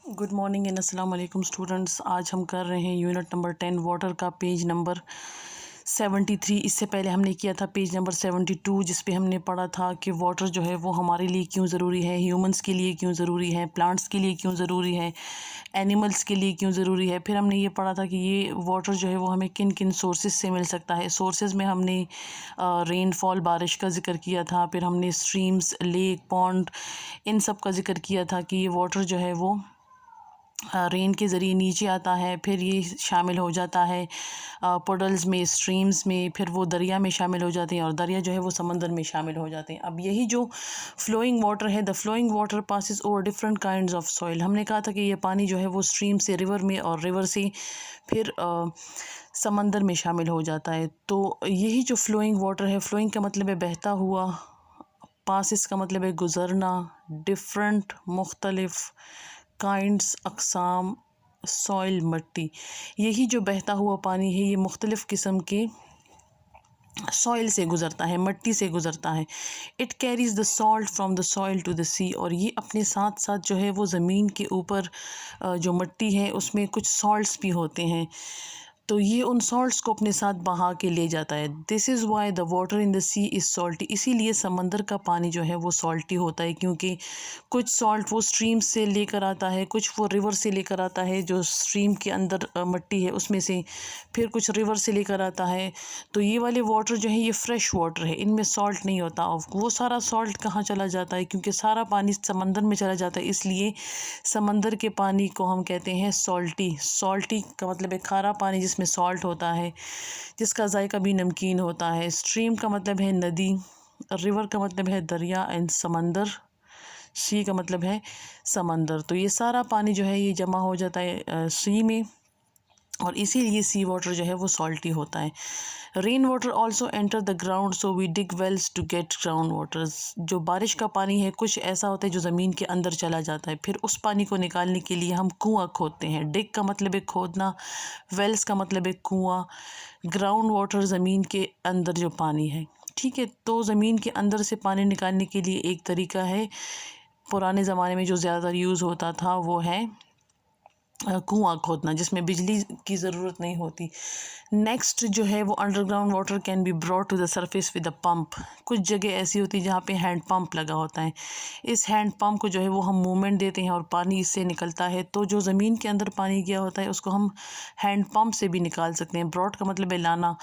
Good morning and अस्सलाम वालेकुम students. आज हम कर रहे हैं यूनिट नंबर 10 वाटर का पेज नंबर 73। इससे पहले हमने किया था पेज नंबर 72 जिस पे हमने पढ़ा था कि वाटर जो है वो हमारे लिए क्यों ज़रूरी है, ह्यूमंस के लिए क्यों ज़रूरी है, प्लांट्स के लिए क्यों ज़रूरी है, एनिमल्स के लिए क्यों ज़रूरी है। फिर हमने ये पढ़ा था कि ये वाटर जो है वो हमें किन किन सोर्सेज से मिल सकता है। सोर्सेज में हमने रेनफॉल, बारिश का जिक्र किया था। फिर हमने स्ट्रीम्स, लेक, पॉन्ड, इन सब का जिक्र किया था कि ये वाटर जो है वो रेन के ज़रिए नीचे आता है, फिर ये शामिल हो जाता है पुडल्स में, स्ट्रीम्स में, फिर वो दरिया में शामिल हो जाते हैं और दरिया जो है वो समंदर में शामिल हो जाते हैं। अब यही जो फ्लोइंग वाटर है, the flowing water passes over different kinds of soil. हमने कहा था कि ये पानी जो है वो स्ट्रीम से रिवर में और रिवर से फिर समंदर में शामिल हो जाता है। तो यही जो फ्लोइंग वाटर है, फ्लोइंग का मतलब है बहता हुआ, पासिस का मतलब है गुज़रना, डिफरेंट मुख्तलिफ, काइंड्स अक़साम, सॉइल मट्टी। यही जो बहता हुआ पानी है ये मुख्तलिफ़ किस्म के सॉइल से गुज़रता है, मट्टी से गुज़रता है। It carries the salt from the soil to the sea. और ये अपने साथ साथ जो है वो ज़मीन के ऊपर जो मट्टी है उसमें कुछ सॉल्ट्स भी होते हैं, तो ये उन सॉल्ट्स को अपने साथ बहा के ले जाता है। This is why the water in the sea is salty. इसीलिए समंदर का पानी जो है वो सॉल्टी होता है, क्योंकि कुछ सॉल्ट वो स्ट्रीम से लेकर आता है, कुछ वो रिवर से लेकर आता है, जो स्ट्रीम के अंदर मट्टी है उसमें से, फिर कुछ रिवर से लेकर आता है। तो ये वाले वाटर जो है ये फ़्रेश वाटर है, इनमें सॉल्ट नहीं होता। और वो सारा सॉल्ट कहाँ चला जाता है, क्योंकि सारा पानी समंदर में चला जाता है, इसलिए समंदर के पानी को हम कहते हैं सॉल्टी। सॉल्टी का मतलब है खारा पानी जिसमें सॉल्ट होता है, जिसका जायका भी नमकीन होता है। स्ट्रीम का मतलब है नदी, रिवर का मतलब है दरिया, एंड समंदर, सी का मतलब है समंदर। तो ये सारा पानी जो है ये जमा हो जाता है सी में, और इसीलिए सी वाटर जो है वो सॉल्टी होता है। Rain water also enter the ground, so we dig wells to get ground waters. जो बारिश का पानी है कुछ ऐसा होता है जो ज़मीन के अंदर चला जाता है, फिर उस पानी को निकालने के लिए हम कुआँ खोदते हैं। डिग का मतलब है खोदना, वेल्स का मतलब है कुआँ, ग्राउंड वाटर ज़मीन के अंदर जो पानी है। ठीक है, तो ज़मीन के अंदर से पानी निकालने के लिए एक तरीका है, पुराने ज़माने में जो ज़्यादातर यूज़ होता था वो है कुआँ खोदना, जिसमें बिजली की ज़रूरत नहीं होती। नेक्स्ट जो है वो underground water can be brought to the surface with a pump. कुछ जगह ऐसी होती है जहाँ पे हैंड पंप लगा होता है। इस हैंड पंप को जो है वो हम मूवमेंट देते हैं और पानी इससे निकलता है। तो जो ज़मीन के अंदर पानी गया होता है उसको हम हैंड पंप से भी निकाल सकते हैं। ब्रॉट का मतलब है लाना।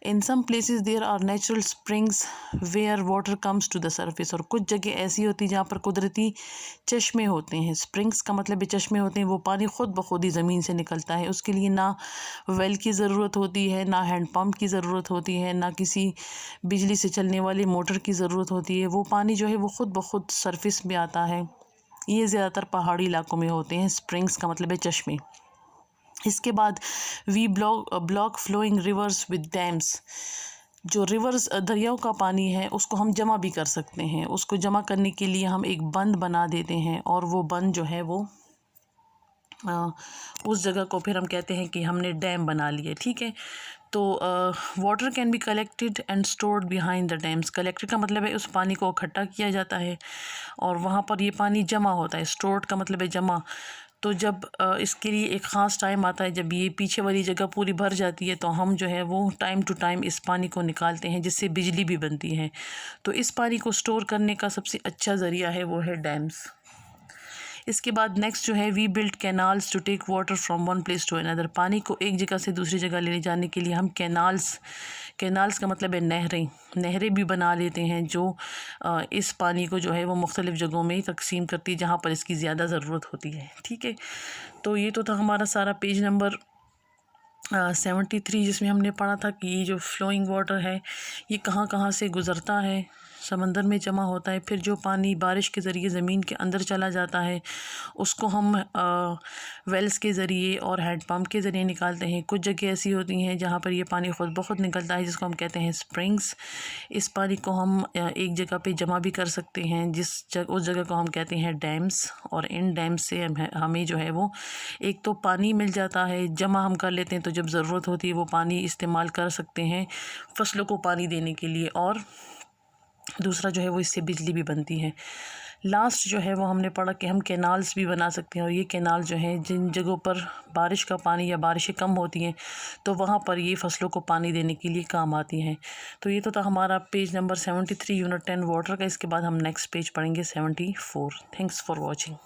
In some places there are natural springs where water comes to the surface. और कुछ जगह ऐसी होती है जहाँ पर कुदरती चश्मे होते हैं। स्प्रिंग्स का मतलब है चश्मे होते हैं, वो पानी ख़ुद ब खुद ही ज़मीन से निकलता है। उसके लिए ना वेल की ज़रूरत होती है, ना हैंड पंप की ज़रूरत होती है, ना किसी बिजली से चलने वाली मोटर की ज़रूरत होती है। वो पानी जो है वो ख़ुद ब खुद सरफेस में आता है। ये ज़्यादातर पहाड़ी इलाकों में होते हैं। स्प्रिंग्स का मतलब है चश्मे। इसके बाद we block flowing rivers with dams. जो रिवर्स दरियाओं का पानी है उसको हम जमा भी कर सकते हैं। उसको जमा करने के लिए हम एक बंद बना देते हैं, और वो बंद जो है वो उस जगह को फिर हम कहते हैं कि हमने डैम बना लिए। ठीक है, तो water can be collected and stored behind the dams. Collected का मतलब है उस पानी को इकट्ठा किया जाता है और वहाँ पर ये पानी जमा होता है। स्टोर्ड का मतलब है जमा। तो जब इसके लिए एक ख़ास टाइम आता है, जब ये पीछे वाली जगह पूरी भर जाती है, तो हम जो है वो टाइम टू टाइम इस पानी को निकालते हैं, जिससे बिजली भी बनती है। तो इस पानी को स्टोर करने का सबसे अच्छा ज़रिया है वो है डैम्स। इसके बाद नेक्स्ट जो है we build canals to take water from one place to another. पानी को एक जगह से दूसरी जगह ले जाने के लिए हम कैनाल्स का मतलब है नहरें भी बना लेते हैं, जो इस पानी को जो है वो मुख्तलिफ़ जगहों में तकसीम करती है जहाँ पर इसकी ज़्यादा ज़रूरत होती है। ठीक है, तो ये तो था हमारा सारा पेज नंबर 73, जिसमें हमने पढ़ा था कि ये जो फ्लोइंग वाटर है ये कहाँ कहाँ से गुज़रता है, समंदर में जमा होता है, फिर जो पानी बारिश के ज़रिए ज़मीन के अंदर चला जाता है उसको हम वेल्स के ज़रिए और हैंड पंप के ज़रिए निकालते हैं। कुछ जगह ऐसी होती हैं जहाँ पर ये पानी ख़ुद ब खुद निकलता है, जिसको हम कहते हैं स्प्रिंग्स। इस पानी को हम एक जगह पे जमा भी कर सकते हैं, उस जगह को हम कहते हैं डैम्स। और इन डैम्स से हमें जो है वो एक तो पानी मिल जाता है, जमा हम कर लेते हैं, तो जब ज़रूरत होती है वो पानी इस्तेमाल कर सकते हैं फसलों को पानी देने के लिए, और दूसरा जो है वो इससे बिजली भी बनती है। लास्ट जो है वो हमने पढ़ा कि हम कैनाल्स भी बना सकते हैं, और ये कैनाल जो है जिन जगहों पर बारिश का पानी या बारिशें कम होती हैं तो वहाँ पर ये फसलों को पानी देने के लिए काम आती हैं। तो ये तो था हमारा पेज नंबर 73 यूनिट 10 वाटर का। इसके बाद हम नेक्स्ट पेज पढ़ेंगे 74। Thanks for watching.